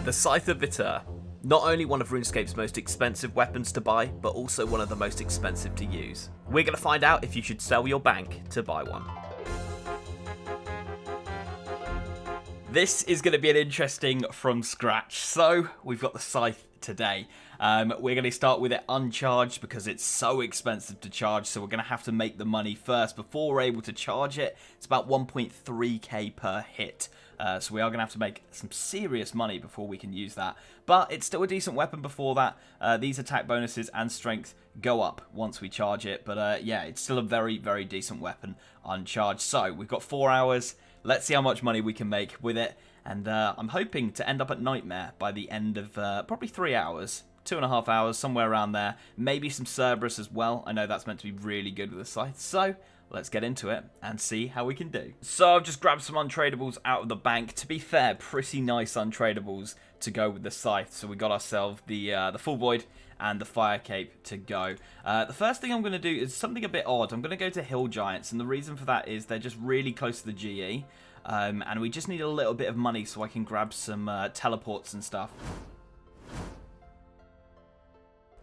The Scythe of Vitur. Not only one of Runescape's most expensive weapons to buy, but also one of the most expensive to use. We're going to find out if you should sell your bank to buy one. This is going to be an interesting from scratch. So, we've got the Scythe today. We're going to start with it uncharged because it's so expensive to charge, so we're going to have to make the money first before we're able to charge it. It's about 1.3k per hit. So we are going to have to make some serious money before we can use that. But it's still a decent weapon before that. These attack bonuses and strength go up once we charge it. But yeah, it's still a very, very decent weapon uncharged. So we've got 4 hours. Let's see how much money we can make with it. And I'm hoping to end up at Nightmare by the end of probably 3 hours. 2.5 hours, somewhere around there. Maybe some Cerberus as well. I know that's meant to be really good with the Scythe. So let's get into it and see how we can do. So I've just grabbed some untradables out of the bank. To be fair, pretty nice untradables to go with the Scythe. So we got ourselves the Full Void and the Fire Cape to go. The first thing I'm going to do is something a bit odd. I'm going to go to Hill Giants, and the reason for that is they're just really close to the GE. And we just need a little bit of money so I can grab some teleports and stuff.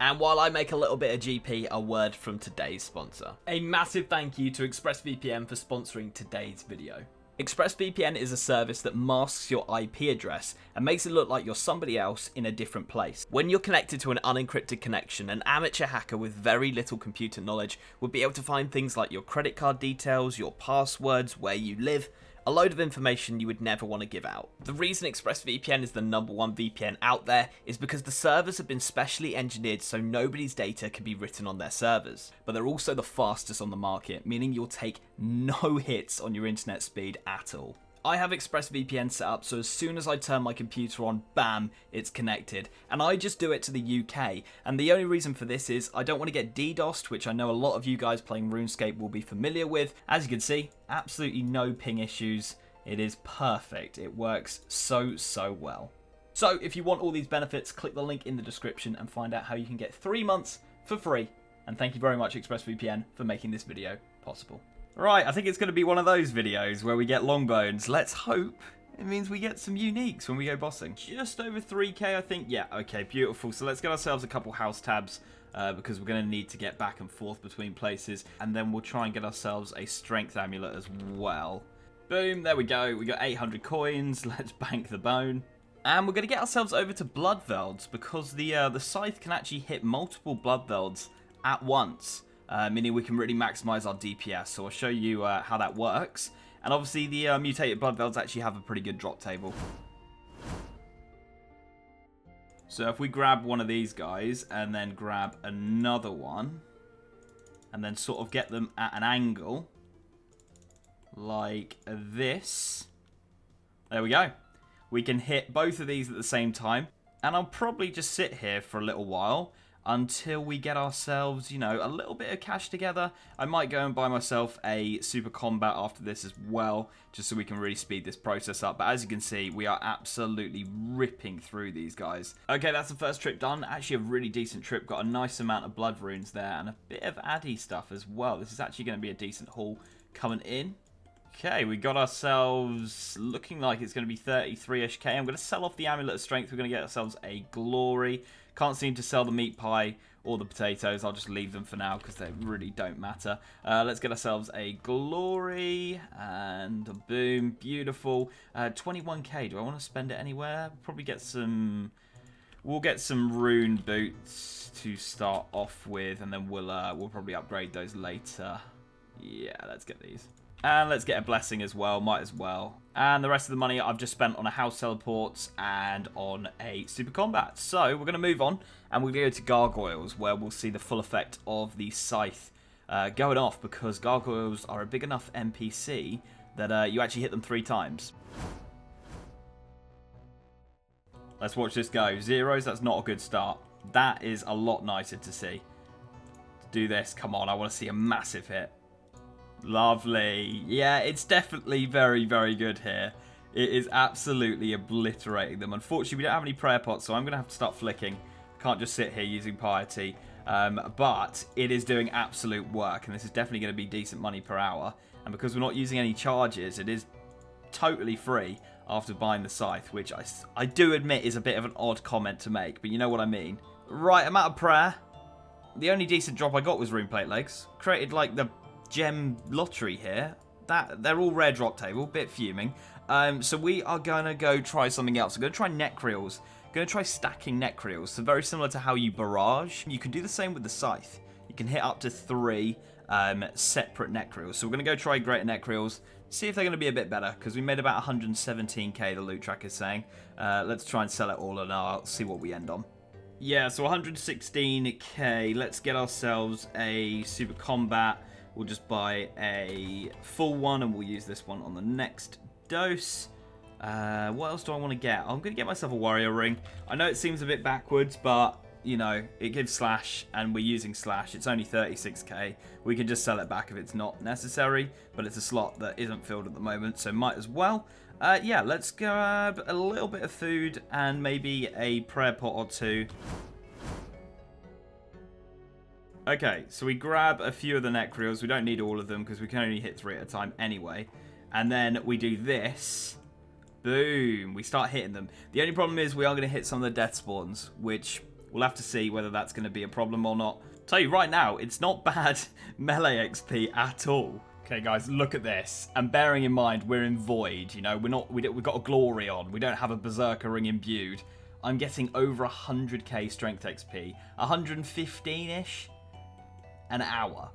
And while I make a little bit of GP, a word from today's sponsor. A massive thank you to ExpressVPN for sponsoring today's video. ExpressVPN is a service that masks your IP address and makes it look like you're somebody else in a different place. When you're connected to an unencrypted connection, an amateur hacker with very little computer knowledge would be able to find things like your credit card details, your passwords, where you live, a load of information you would never want to give out. The reason ExpressVPN is the #1 VPN out there is because the servers have been specially engineered so nobody's data can be written on their servers. But they're also the fastest on the market, meaning you'll take no hits on your internet speed at all. I have ExpressVPN set up so as soon as I turn my computer on, bam, it's connected. And I just do it to the UK. And the only reason for this is I don't want to get DDoSed, which I know a lot of you guys playing RuneScape will be familiar with. As you can see, absolutely no ping issues. It is perfect. It works so well. So if you want all these benefits, click the link in the description and find out how you can get 3 months for free. And thank you very much, ExpressVPN, for making this video possible. Right, I think it's going to be one of those videos where we get long bones. Let's hope it means we get some uniques when we go bossing. Just over 3k, I think. Yeah, okay, beautiful. So let's get ourselves a couple house tabs because we're going to need to get back and forth between places. And then we'll try and get ourselves a strength amulet as well. Boom, there we go. We got 800 coins. Let's bank the bone. And we're going to get ourselves over to bloodvelds because the Scythe can actually hit multiple bloodvelds at once. Meaning we can really maximize our DPS, so I'll show you how that works. And obviously the mutated bloodvelds actually have a pretty good drop table. So if we grab one of these guys and then grab another one and then sort of get them at an angle like this, there we go. We can hit both of these at the same time, and I'll probably just sit here for a little while until we get ourselves, you know, a little bit of cash together. I might go and buy myself a super combat after this as well, just so we can really speed this process up. But as you can see, we are absolutely ripping through these guys. Okay, that's the first trip done. Actually a really decent trip. Got a nice amount of blood runes there and a bit of addy stuff as well. This is actually going to be a decent haul coming in. Okay, we got ourselves looking like it's going to be 33-ish K. I'm going to sell off the Amulet of Strength. We're going to get ourselves a Glory. Can't seem to sell the meat pie or the potatoes. I'll just leave them for now because they really don't matter. Let's get ourselves a Glory and a boom. Beautiful. 21k. Do I want to spend it anywhere? Probably get some... We'll get some rune boots to start off with, and then we'll probably upgrade those later. Yeah, let's get these. And let's get a blessing as well, might as well. And the rest of the money I've just spent on a house teleports and on a super combat. So we're going to move on and we'll go to Gargoyles, where we'll see the full effect of the Scythe going off, because Gargoyles are a big enough NPC that you actually hit them 3 times. Let's watch this go. Zeros, that's not a good start. That is a lot nicer to see. Do this, come on, I want to see a massive hit. Lovely. Yeah, it's definitely very, very good here. It is absolutely obliterating them. Unfortunately, we don't have any prayer pots, so I'm going to have to start flicking. Can't just sit here using piety. But it is doing absolute work, and this is definitely going to be decent money per hour. And because we're not using any charges, it is totally free after buying the Scythe, which I do admit is a bit of an odd comment to make, but you know what I mean. Right, I'm out of prayer. The only decent drop I got was rune plate legs. Created like the gem lottery here. They're all rare drop table, bit fuming. So we are gonna go try something else. I'm gonna try Nechryaels. Gonna try stacking Nechryaels. So very similar to how you barrage. You can do the same with the Scythe. You can hit up to 3 separate Nechryaels. So we're gonna go try greater Nechryaels. See if they're gonna be a bit better, because we made about 117k. The loot track is saying. Let's try and sell it all, and I'll see what we end on. Yeah, so 116k. Let's get ourselves a super combat. We'll just buy a full one, and we'll use this one on the next dose. What else do I want to get? I'm going to get myself a warrior ring. I know it seems a bit backwards, but, you know, it gives slash, and we're using slash. It's only 36k. We can just sell it back if it's not necessary, but it's a slot that isn't filled at the moment, so might as well. Yeah, let's grab a little bit of food and maybe a prayer pot or 2. Okay, so we grab a few of the Nechryaels. We don't need all of them because we can only hit 3 at a time anyway. And then we do this. Boom. We start hitting them. The only problem is we are going to hit some of the death spawns, which we'll have to see whether that's going to be a problem or not. Tell you right now, it's not bad melee XP at all. Okay, guys, look at this. And bearing in mind, we're in Void. You know, we've got a Glory on. We don't have a Berserker ring imbued. I'm getting over 100k strength XP. 115-ish an hour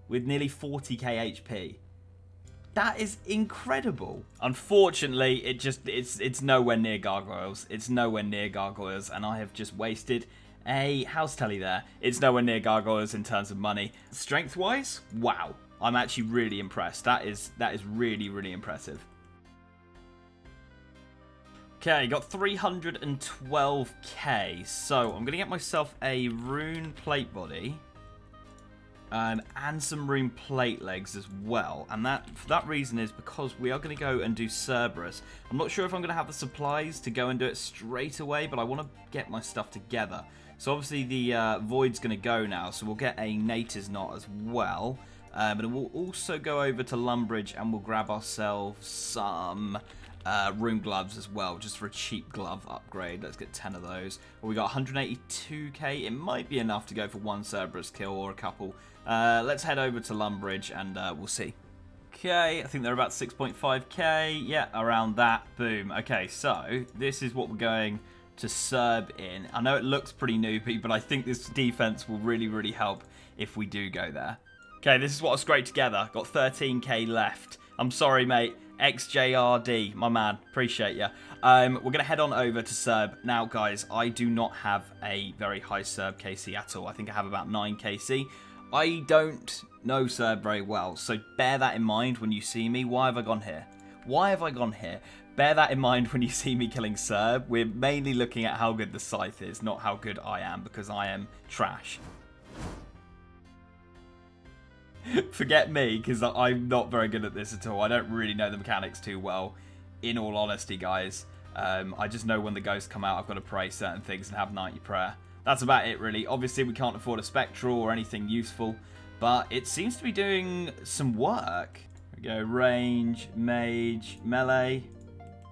with nearly 40k HP. That is incredible. Unfortunately, it's nowhere near Gargoyles. It's nowhere near Gargoyles, and I have just wasted a house telly there. It's nowhere near Gargoyles in terms of money. Strength-wise, wow. I'm actually really impressed. That is really, really impressive. Okay, got 312k. So I'm gonna get myself a rune plate body. And some rune plate legs as well. And for that reason is because we are going to go and do Cerberus. I'm not sure if I'm going to have the supplies to go and do it straight away, but I want to get my stuff together. So obviously the Void's going to go now, so we'll get a Nature's Knot as well. But we'll also go over to Lumbridge and we'll grab ourselves some rune gloves as well, just for a cheap glove upgrade. Let's get 10 of those. Well, we got 182k. It might be enough to go for one Cerberus kill or a couple. Let's head over to Lumbridge and we'll see. Okay, I think they're about 6.5k. Yeah, around that. Boom. Okay, so this is what we're going to Cerb in. I know it looks pretty nooby, but I think this defense will really, really help if we do go there. Okay, this is what I scraped together. Got 13k left. I'm sorry, mate. XJRD, my man. Appreciate ya. We're going to head on over to Cerb. Now, guys, I do not have a very high Cerb KC at all. I think I have about 9 KC. I don't know Cerb very well, so bear that in mind when you see me. Why have I gone here? Why have I gone here? Bear that in mind when you see me killing Cerb. We're mainly looking at how good the Scythe is, not how good I am, because I am trash. Forget me, because I'm not very good at this at all. I don't really know the mechanics too well, in all honesty, guys. I just know when the ghosts come out, I've got to pray certain things and have nightly prayer. That's about it, really. Obviously, we can't afford a Spectral or anything useful, but it seems to be doing some work. There we go, range, mage, melee.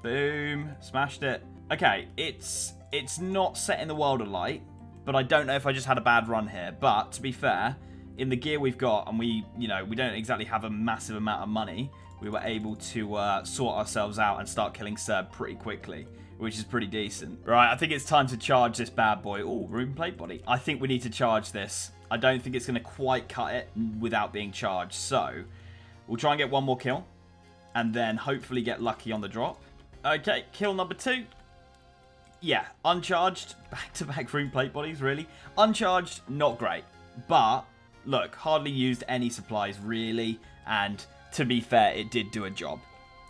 Boom, smashed it. Okay, it's not setting the world alight, but I don't know if I just had a bad run here. But, to be fair, in the gear we've got, and we don't exactly have a massive amount of money, we were able to sort ourselves out and start killing Cerb pretty quickly, which is pretty decent. Right, I think it's time to charge this bad boy. Oh, rune plate body. I think we need to charge this. I don't think it's going to quite cut it without being charged. So, we'll try and get one more kill, and then hopefully get lucky on the drop. Okay, kill number 2. Yeah, uncharged. Back-to-back rune plate bodies, really. Uncharged, not great. But, look, hardly used any supplies, really. And, to be fair, it did do a job.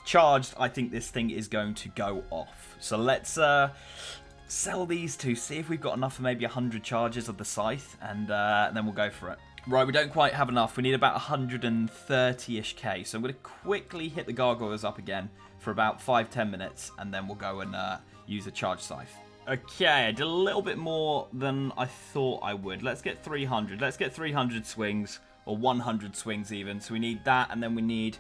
Charged, I think this thing is going to go off. So let's sell these two, see if we've got enough for maybe 100 charges of the Scythe, and then we'll go for it. Right, we don't quite have enough. We need about 130-ish K. So I'm going to quickly hit the Gargoyles up again for about 5-10 minutes, and then we'll go and use a charge Scythe. Okay, I did a little bit more than I thought I would. Let's get 300. Let's get 300 swings, or 100 swings even. So we need that, and then we need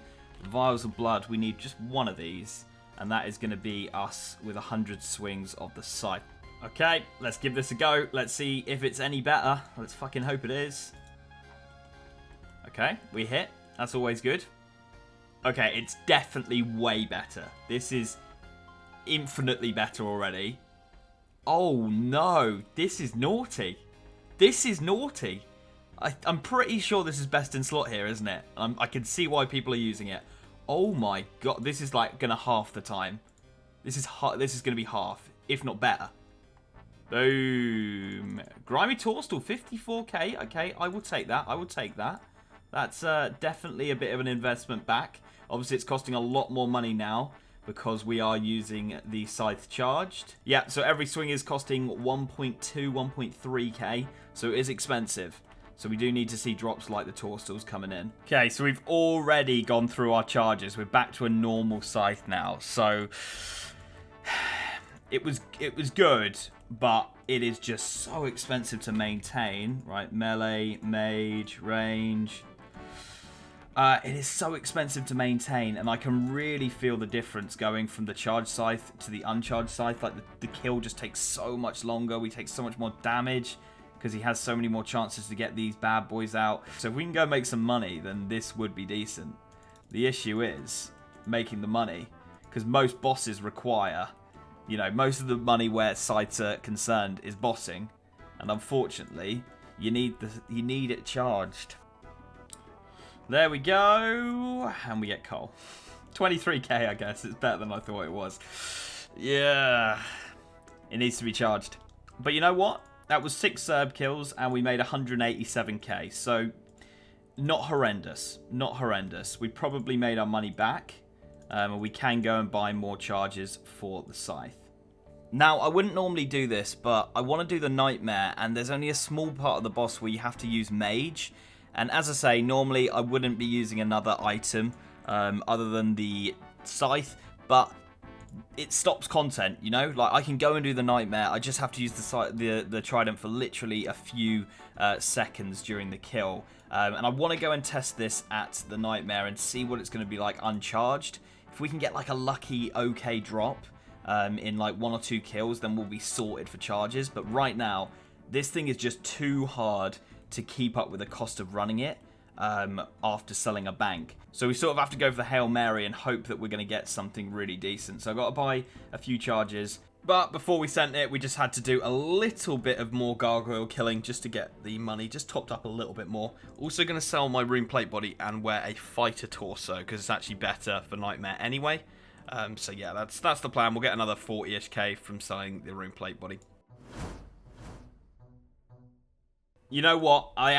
vials of blood. We need just one of these. And that is going to be us with 100 swings of the Scythe. Okay, let's give this a go. Let's see if it's any better. Let's fucking hope it is. Okay, we hit. That's always good. Okay, it's definitely way better. This is infinitely better already. Oh no, this is naughty. This is naughty. I'm pretty sure this is best in slot here, isn't it? I can see why people are using it. Oh my god, this is like gonna half the time. This is gonna be half, if not better. Boom. Grimy Torstal, 54k. Okay, I will take that. I will take that. That's definitely a bit of an investment back. Obviously, it's costing a lot more money now because we are using the Scythe charged. Yeah, so every swing is costing 1.2, 1.3k, so it is expensive. So we do need to see drops like the Torstals coming in. Okay, so we've already gone through our charges. We're back to a normal Scythe now. So it was good, but it is just so expensive to maintain. Right, melee, mage, range. It is so expensive to maintain, and I can really feel the difference going from the charged Scythe to the uncharged Scythe. Like the kill just takes so much longer. We take so much more damage because he has so many more chances to get these bad boys out. So if we can go make some money, then this would be decent. The issue is making the money, because most bosses require, you know, most of the money where Scythes are concerned is bossing, and unfortunately, you need it charged. There we go, and we get coal. 23k, I guess. It's better than I thought it was. Yeah, it needs to be charged. But you know what? That was 6 Cerb kills, and we made 187k. So, not horrendous. Not horrendous. We probably made our money back. And we can go and buy more charges for the Scythe. Now, I wouldn't normally do this, but I want to do the Nightmare, and there's only a small part of the boss where you have to use Mage. And as I say, normally I wouldn't be using another item other than the Scythe, but it stops content, you know? Like, I can go and do the Nightmare, I just have to use the Trident for literally a few seconds during the kill. And I want to go and test this at the Nightmare and see what it's going to be like uncharged. If we can get like a lucky okay drop in like 1 or 2 kills, then we'll be sorted for charges. But right now, this thing is just too hard to keep up with the cost of running it after selling a bank. So we sort of have to go for the Hail Mary and hope that we're going to get something really decent. So I've got to buy a few charges. But before we sent it, we just had to do a little bit of more Gargoyle killing just to get the money just topped up a little bit more. Also going to sell my rune plate body and wear a fighter torso because it's actually better for Nightmare anyway. So yeah, that's the plan. We'll get another 40-ish K from selling the rune plate body. You know what? I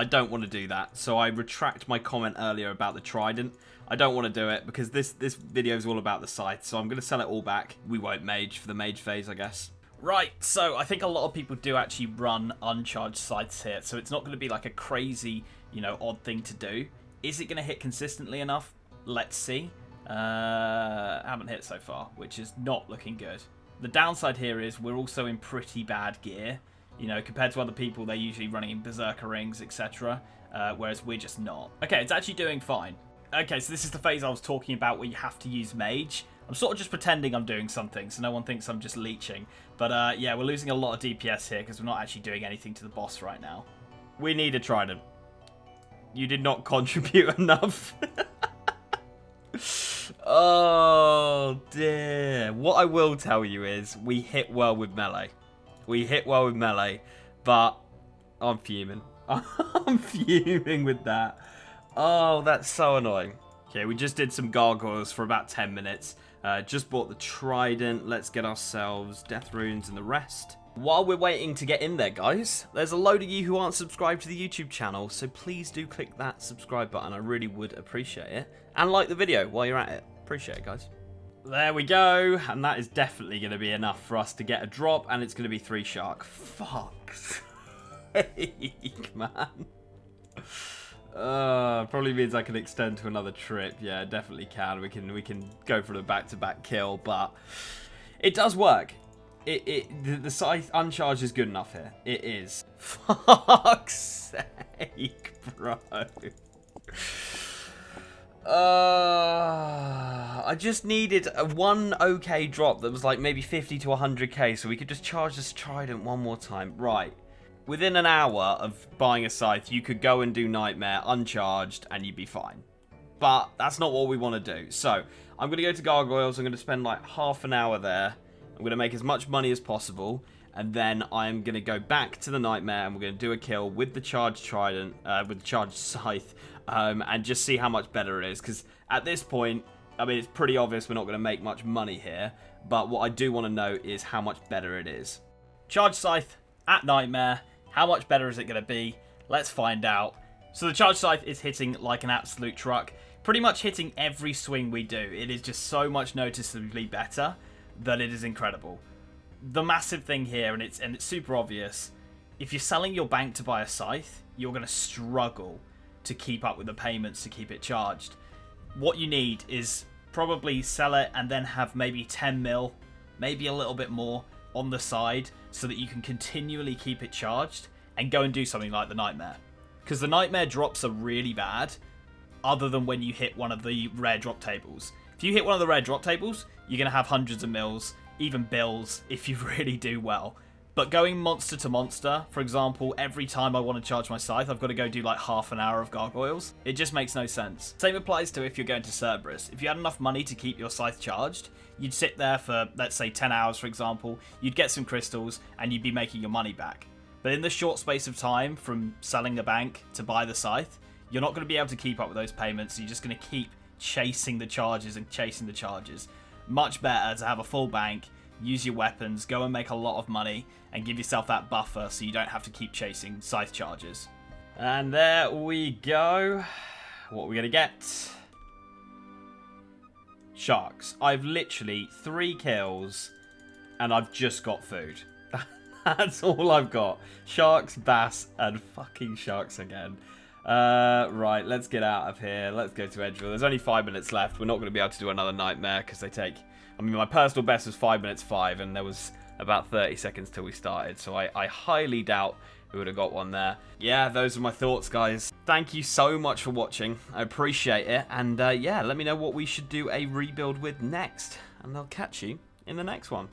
don't want to do that. So I retract my comment earlier about the Trident. I don't want to do it because this video is all about the Scythe. So I'm going to sell it all back. We won't mage for the mage phase, I guess. Right, so I think a lot of people do actually run uncharged Scythes here. So it's not going to be like a crazy, you know, odd thing to do. Is it going to hit consistently enough? Let's see. Haven't hit so far, which is not looking good. The downside here is we're also in pretty bad gear. You know, compared to other people, they're usually running in berserker rings, etc. Whereas we're just not. Okay, it's actually doing fine. Okay, so this is the phase I was talking about where you have to use mage. I'm sort of just pretending I'm doing something, so no one thinks I'm just leeching. But yeah, we're losing a lot of DPS here because we're not actually doing anything to the boss right now. We need a Trident. You did not contribute enough. Oh, dear. What I will tell you is we hit well with melee. We hit well with melee, but I'm fuming. I'm fuming with that. Oh, that's so annoying. Okay, we just did some gargoyles for about 10 minutes. Just bought the Trident. Let's get ourselves death runes and the rest. While we're waiting to get in there, guys, there's a load of you who aren't subscribed to the YouTube channel, so please do click that subscribe button. I really would appreciate it. And like the video while you're at it. Appreciate it, guys. There we go, and that is definitely going to be enough for us to get a drop, and it's going to be 3 shark. Fuck's sake, man. Probably means I can extend to another trip. Yeah, definitely can. We can go for the back-to-back kill, but it does work. The Scythe uncharged is good enough here. It is. Fuck's sake, bro. I just needed one okay drop that was like maybe 50 to 100k, so we could just charge this Trident one more time. Right. Within an hour of buying a Scythe, you could go and do Nightmare uncharged, and you'd be fine. But that's not what we want to do. So, I'm going to go to Gargoyles. I'm going to spend like half an hour there. I'm going to make as much money as possible. And then I'm going to go back to the Nightmare, and we're going to do a kill with the charged Trident, with the charged Scythe, and just see how much better it is. Because at this point, I mean, it's pretty obvious we're not going to make much money here. But what I do want to know is how much better it is. Charged Scythe at Nightmare. How much better is it going to be? Let's find out. So the charged Scythe is hitting like an absolute truck. Pretty much hitting every swing we do. It is just so much noticeably better that it is incredible. The massive thing here, and it's super obvious, if you're selling your bank to buy a Scythe, you're going to struggle to keep up with the payments to keep it charged. What you need is probably sell it and then have maybe 10 mil, maybe a little bit more on the side so that you can continually keep it charged and go and do something like the Nightmare. Because the Nightmare drops are really bad other than when you hit one of the rare drop tables. If you hit one of the rare drop tables, you're going to have hundreds of mils, even bills if you really do well. But going monster to monster, for example, every time I want to charge my Scythe, I've got to go do like half an hour of Gargoyles. It just makes no sense. Same applies to if you're going to Cerberus. If you had enough money to keep your Scythe charged, you'd sit there for, let's say, 10 hours, for example, you'd get some crystals, and you'd be making your money back. But in the short space of time from selling the bank to buy the Scythe, you're not going to be able to keep up with those payments, so you're just going to keep chasing the charges and chasing the charges. Much better to have a full bank, use your weapons, go and make a lot of money, and give yourself that buffer so you don't have to keep chasing Scythe charges. And there we go. What are we going to get? Sharks. I've literally 3 kills, and I've just got food. That's all I've got. Sharks, bass, and fucking sharks again. Right, let's get out of here. Let's go to Edgeville. There's only 5 minutes left. We're not going to be able to do another Nightmare because they take... I mean, my personal best was 5 minutes 5, and there was about 30 seconds till we started. So I highly doubt we would have got one there. Yeah, those are my thoughts, guys. Thank you so much for watching. I appreciate it. And yeah, let me know what we should do a rebuild with next. And I'll catch you in the next one.